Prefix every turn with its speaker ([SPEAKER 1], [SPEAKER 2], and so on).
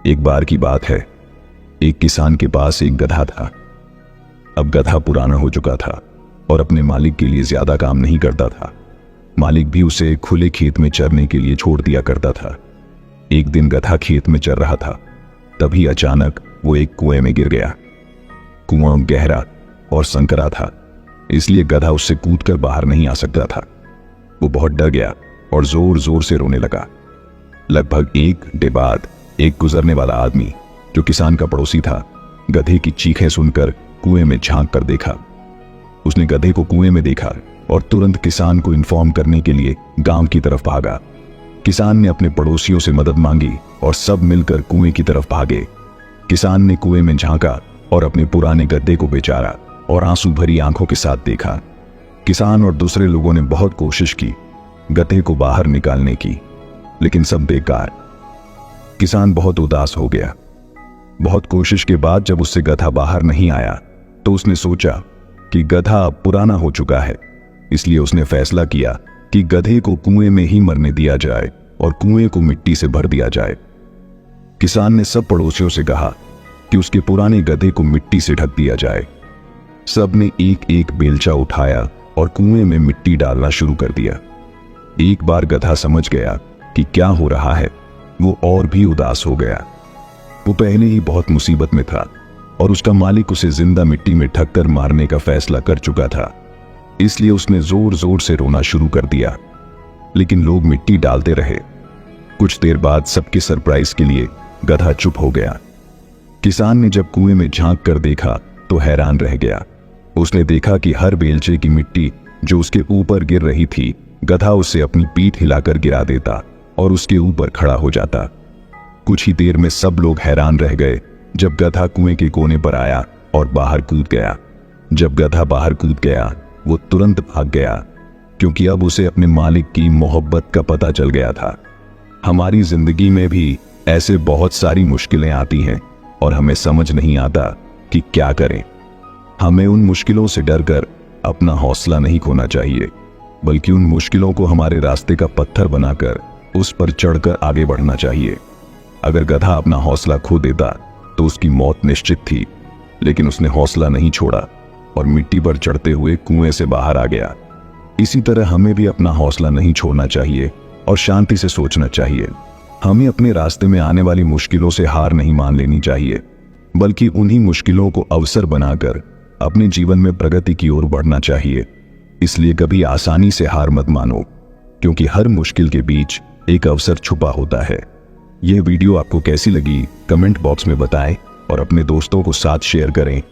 [SPEAKER 1] एक बार की बात है, एक किसान के पास एक गधा था। अब गधा पुराना हो चुका था और अपने मालिक के लिए ज्यादा काम नहीं करता था। मालिक भी उसे खुले खेत में चरने के लिए छोड़ दिया करता था। एक दिन गधा खेत में चर रहा था, तभी अचानक वो एक कुएं में गिर गया। कुआं गहरा और संकरा था, इसलिए गधा उससे कूदकर बाहर नहीं आ सकता था। वो बहुत डर गया और जोर जोर से रोने लगा। लगभग 1 घंटे बाद एक गुजरने वाला आदमी, जो किसान का पड़ोसी था, गधे की चीखें सुनकर कुएं में झांक कर देखा। उसने गधे को कुएं में देखा और तुरंत किसान को इन्फॉर्म करने के लिए गांव की तरफ भागा। किसान ने अपने पड़ोसियों से मदद मांगी और सब मिलकर कुएं की तरफ भागे। किसान ने कुएं में झांका और अपने पुराने गधे को बेचारा और आंसू भरी आंखों के साथ देखा। किसान और दूसरे लोगों ने बहुत कोशिश की गधे को बाहर निकालने की, लेकिन सब बेकार। किसान बहुत उदास हो गया। बहुत कोशिश के बाद जब उससे गधा बाहर नहीं आया तो उसने सोचा कि गधा अब पुराना हो चुका है, इसलिए उसने फैसला किया कि गधे को कुएं में ही मरने दिया जाए और कुएं को मिट्टी से भर दिया जाए। किसान ने सब पड़ोसियों से कहा कि उसके पुराने गधे को मिट्टी से ढक दिया जाए। सब ने एक एक बेलचा उठाया और कुएं में मिट्टी डालना शुरू कर दिया। एक बार गधा समझ गया कि क्या हो रहा है, वो और भी उदास हो गया। वो पहले ही बहुत मुसीबत में था और उसका मालिक उसे जिंदा मिट्टी में ढककर मारने का फैसला कर चुका था, इसलिए उसने जोर जोर से रोना शुरू कर दिया। लेकिन लोग मिट्टी डालते रहे। कुछ देर बाद सबके सरप्राइज के लिए गधा चुप हो गया। किसान ने जब कुएं में झांक कर देखा तो हैरान रह गया। उसने देखा कि हर बेलचे की मिट्टी जो उसके ऊपर गिर रही थी, गधा उसे अपनी पीठ हिलाकर गिरा देता और उसके ऊपर खड़ा हो जाता। कुछ ही देर में सब लोग हैरान रह गए जब गधा कुएं के कोने पर आया और बाहर कूद गया। जब गधा बाहर कूद गया, वो तुरंत भाग गया, क्योंकि अब उसे अपने मालिक की मोहब्बत का पता चल गया था। हमारी जिंदगी में भी ऐसे बहुत सारी मुश्किलें आती हैं और हमें समझ नहीं आता कि क्या करें। हमें उन मुश्किलों से डरकर अपना हौसला नहीं खोना चाहिए, बल्कि उन मुश्किलों को हमारे रास्ते का पत्थर बनाकर उस पर चढ़कर आगे बढ़ना चाहिए। अगर गधा अपना हौसला खो देता तो उसकी मौत निश्चित थी, लेकिन उसने हौसला नहीं छोड़ा और मिट्टी पर चढ़ते हुए कुएं से बाहर आ गया। इसी तरह हमें भी अपना हौसला नहीं छोड़ना चाहिए और शांति से सोचना चाहिए। हमें अपने रास्ते में आने वाली मुश्किलों से हार नहीं मान लेनी चाहिए, बल्कि उन्हीं मुश्किलों को अवसर बनाकर अपने जीवन में प्रगति की ओर बढ़ना चाहिए। इसलिए कभी आसानी से हार मत मानो, क्योंकि हर मुश्किल के बीच एक अवसर छुपा होता है। यह वीडियो आपको कैसी लगी कमेंट बॉक्स में बताएं और अपने दोस्तों को साथ शेयर करें।